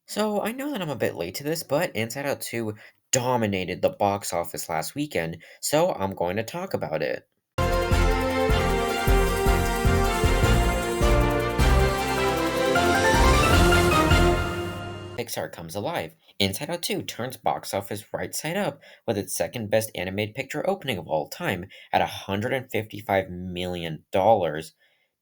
So I know that I'm a bit late to this, but Inside Out 2 dominated the box office last weekend, so I'm going to talk about it. Pixar comes alive. Inside Out 2 turns box office right side up with its second best animated picture opening of all time at $155 million.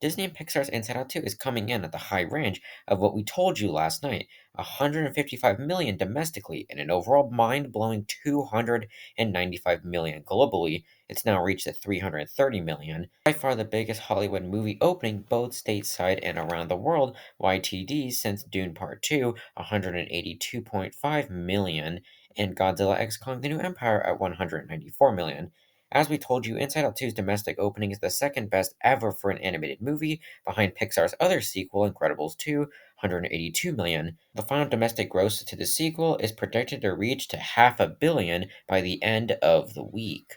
Disney and Pixar's Inside Out 2 is coming in at the high range of what we told you last night, 155 million domestically and an overall mind-blowing 295 million globally. It's now reached at 330 million. By far the biggest Hollywood movie opening both stateside and around the world, YTD since Dune Part 2, 182.5 million, and Godzilla X Kong the New Empire at 194 million. As we told you, Inside Out 2's domestic opening is the second best ever for an animated movie, behind Pixar's other sequel, Incredibles 2, 182 million. The final domestic gross to the sequel is projected to reach to half a billion by the end of the week.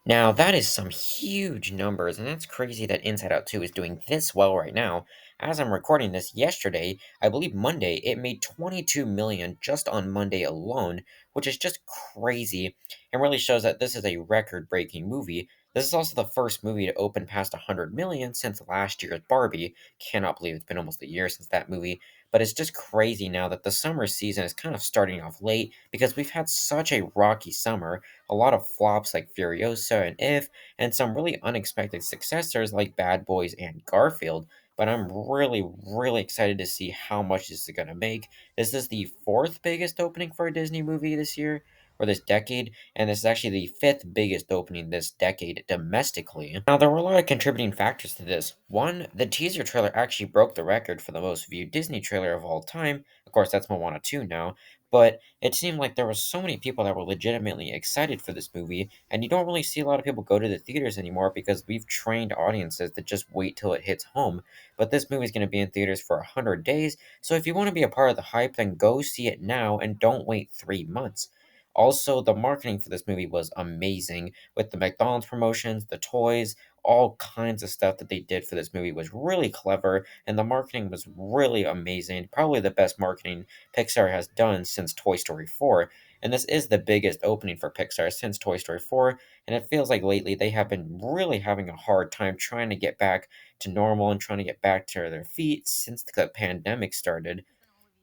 Now, that is some huge numbers, and that's crazy that Inside Out 2 is doing this well right now. As I'm recording this yesterday, I believe Monday, it made 22 million just on Monday alone, which is just crazy and really shows that this is a record-breaking movie. This is also the first movie to open past 100 million since last year's Barbie. Cannot believe it's been almost a year since that movie, but it's just crazy now that the summer season is kind of starting off late because we've had such a rocky summer, a lot of flops like Furiosa and If, and some really unexpected successors like Bad Boys and Garfield. But I'm really, really excited to see how much this is going to make. This is the fourth biggest opening for a Disney movie this year, or this decade, and this is actually the fifth biggest opening this decade domestically. Now, there were a lot of contributing factors to this. One, the teaser trailer actually broke the record for the most viewed Disney trailer of all time. Of course, that's Moana 2 now, but it seemed like there were so many people that were legitimately excited for this movie, and you don't really see a lot of people go to the theaters anymore because we've trained audiences to just wait till it hits home. But this movie is going to be in theaters for 100 days, so if you want to be a part of the hype, then go see it now and don't wait 3 months. Also, the marketing for this movie was amazing with the McDonald's promotions, the toys, all kinds of stuff that they did for this movie was really clever, and the marketing was really amazing. Probably the best marketing Pixar has done since Toy Story 4. And this is the biggest opening for Pixar since Toy Story 4. And it feels like lately they have been really having a hard time trying to get back to normal and trying to get back to their feet since the pandemic started.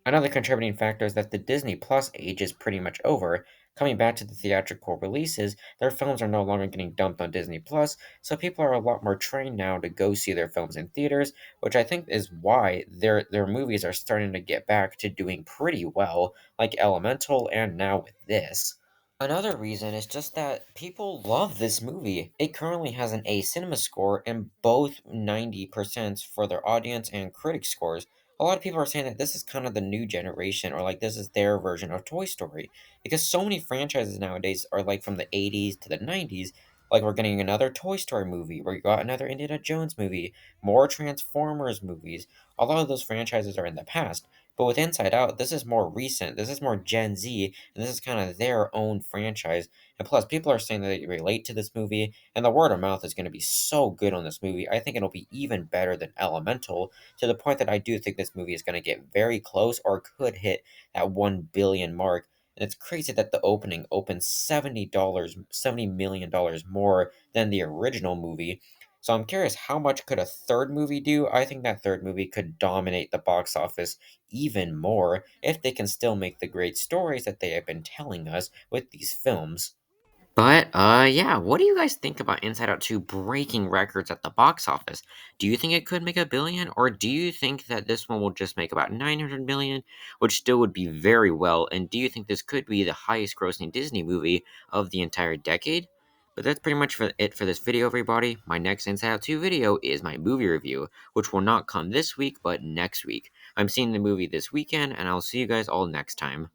Another contributing factor is that the Disney Plus age is pretty much over. Coming back to the theatrical releases, their films are no longer getting dumped on Disney Plus, so people are a lot more trained now to go see their films in theaters, which I think is why their movies are starting to get back to doing pretty well, like Elemental and now with this. Another reason is just that people love this movie. It currently has an A cinema score and both 90% for their audience and critic scores. A lot of people are saying that this is kind of the new generation, or like this is their version of Toy Story, because so many franchises nowadays are like from the 80s to the 90s. Like we're getting another Toy Story movie, we got another Indiana Jones movie, more Transformers movies. A lot of those franchises are in the past. But with Inside Out, this is more recent. This is more Gen Z, and this is kind of their own franchise. And plus, people are saying that they relate to this movie, and the word of mouth is going to be so good on this movie. I think it'll be even better than Elemental, to the point that I do think this movie is going to get very close or could hit that 1 billion mark. And it's crazy that the opening opened $70 million more than the original movie. So I'm curious, how much could a third movie do? I think that third movie could dominate the box office even more if they can still make the great stories that they have been telling us with these films. But, yeah, what do you guys think about Inside Out 2 breaking records at the box office? Do you think it could make a billion, or do you think that this one will just make about 900 million, which still would be very well? And do you think this could be the highest grossing Disney movie of the entire decade? But that's pretty much it for this video, everybody. My next Inside Out 2 video is my movie review, which will not come this week, but next week. I'm seeing the movie this weekend, and I'll see you guys all next time.